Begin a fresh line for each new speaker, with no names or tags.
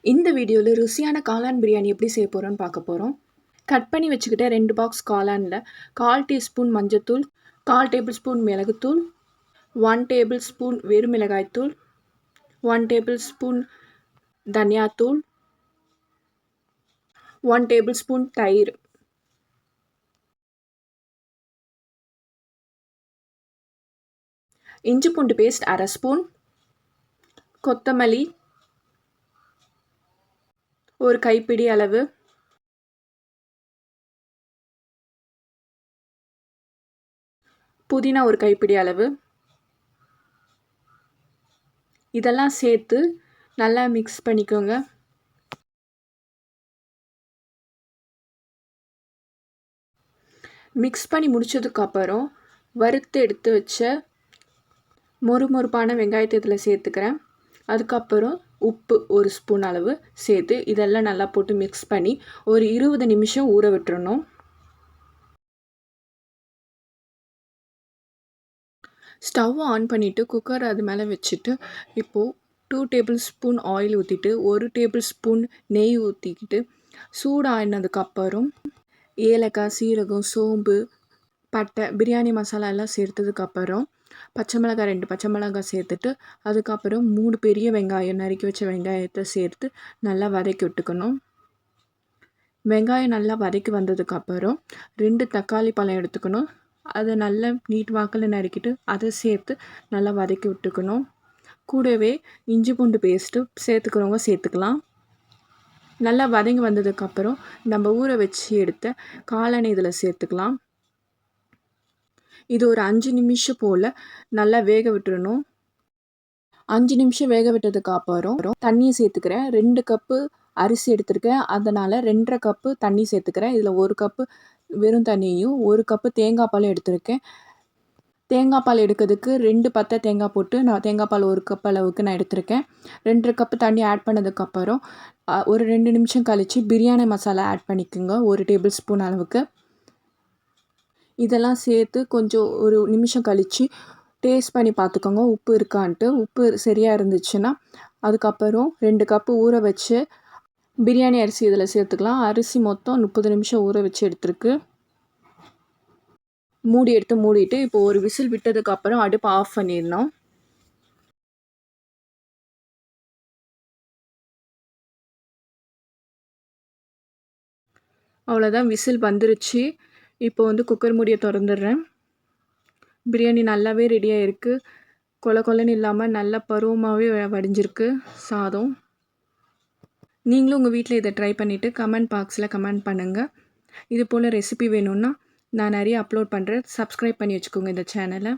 இந்த வீடியோவில் ருசியான காளான் பிரியாணி எப்படி செய்ய போகிறோன்னு பார்க்க போகிறோம். கட் பண்ணி வச்சுக்கிட்ட 2 பாக்ஸ் காளானில் 1/4 டீஸ்பூன் மஞ்சத்தூள், 1/4 டேபிள் ஸ்பூன் மிளகுத்தூள், 1 டேபிள் ஸ்பூன் வெறும் மிளகாய்த்தூள், 1 டேபிள் ஸ்பூன் தனியாத்தூள், 1 டேபிள் ஸ்பூன் தயிர், இஞ்சி பூண்டு பேஸ்ட் 1/2 ஸ்பூன், கொத்தமல்லி 1 கைப்பிடி அளவு, புதினா 1 கைப்பிடி அளவு. இதெல்லாம் சேர்த்து நல்லா மிக்ஸ் பண்ணிக்கோங்க. மிக்ஸ் பண்ணி முடிச்சதுக்கப்புறம் வறுத்து எடுத்து வச்ச மொறுமொறுப்பான வெங்காயத்தை இதில் சேர்த்துக்கிறேன். அதுக்கப்புறம் உப்பு 1 ஸ்பூன் அளவு சேர்த்து இதெல்லாம் நல்லா போட்டு மிக்ஸ் பண்ணி ஒரு 20 நிமிஷம் ஊற விட்டுறணும். ஸ்டவ் ஆன் பண்ணிவிட்டு குக்கர் அது மேலே வச்சுட்டு இப்போது 2 டேபிள் ஸ்பூன் ஆயில் ஊற்றிட்டு 1 டேபிள் ஸ்பூன் நெய் ஊற்றிக்கிட்டு சூடானதுக்கப்புறம் ஏலக்காய், சீரகம், சோம்பு, பட்டை, பிரியாணி மசாலா எல்லாம் சேர்த்ததுக்கப்புறம் பச்சை மிளகாய் 2 பச்சை மிளகாய் சேர்த்துட்டு அதுக்கப்புறம் 3 பெரிய வெங்காயம் நறுக்கி வச்ச வெங்காயத்தை சேர்த்து நல்லா வதக்கி விட்டுக்கணும். வெங்காயம் நல்லா வதக்கி வந்ததுக்கப்புறம் 2 தக்காளி பழம் எடுத்துக்கணும். அதை நல்லா நீட் வாக்கில் நறுக்கிட்டு அதை சேர்த்து நல்லா வதக்கி விட்டுக்கணும். கூடவே இஞ்சி பூண்டு பேஸ்ட்டு சேர்த்துக்கிறவங்க சேர்த்துக்கலாம். நல்லா வதங்கி வந்ததுக்கப்புறம் நம்ம ஊற வச்சு எடுத்த காளானை இதில் சேர்த்துக்கலாம். இது ஒரு 5 நிமிஷம் போல் நல்லா வேக விட்டுறணும். 5 நிமிஷம் வேக விட்டதுக்கப்புறம் தண்ணியை சேர்த்துக்கிறேன். 2 கப்பு அரிசி எடுத்துருக்கேன், அதனால் 2.5 கப்பு தண்ணி சேர்த்துக்கிறேன். இதில் 1 கப்பு வெறும் தண்ணியும் 1 கப்பு தேங்காய் பாலும் எடுத்திருக்கேன். தேங்காய் பால் எடுக்கிறதுக்கு 2 பத்தை தேங்காய் போட்டு நான் தேங்காய் பால் 1 கப் அளவுக்கு நான் எடுத்திருக்கேன். 2.5 கப்பு தண்ணி ஆட் பண்ணதுக்கப்புறம் ஒரு 2 நிமிஷம் கழித்து பிரியாணி மசாலா ஆட் பண்ணிக்கோங்க 1 டேபிள் ஸ்பூன் அளவுக்கு. இதெல்லாம் சேர்த்து கொஞ்சம் ஒரு நிமிஷம் கழித்து டேஸ்ட் பண்ணி பார்த்துக்கோங்க உப்பு இருக்கான்ட்டு. உப்பு சரியாக இருந்துச்சுன்னா அதுக்கப்புறம் 2 கப்பு ஊற வச்சு பிரியாணி அரிசி இதில் சேர்த்துக்கலாம். அரிசி மொத்தம் 30 நிமிஷம் ஊற வச்சு எடுத்துருக்கு. மூடிட்டு இப்போ ஒரு விசில் விட்டதுக்கப்புறம் அடுப்பு ஆஃப் பண்ணிடணும். அவ்வளோதான், விசில் வந்துருச்சு. இப்போ குக்கர் மூடியை திறந்துடுறேன். பிரியாணி நல்லாவே ரெடியாக இருக்குது. கொலன்னு இல்லாமல் நல்ல பருவமாகவே வடிஞ்சிருக்கு சாதம். நீங்களும் உங்கள் வீட்டில் இதை ட்ரை பண்ணிவிட்டு கமெண்ட் பாக்ஸில் கமெண்ட் பண்ணுங்கள். இது போல் ரெசிபி வேணும்னா நான் நிறைய அப்லோட் பண்ணுறேன். சப்ஸ்கிரைப் பண்ணி வச்சுக்கோங்க இந்த சேனலை.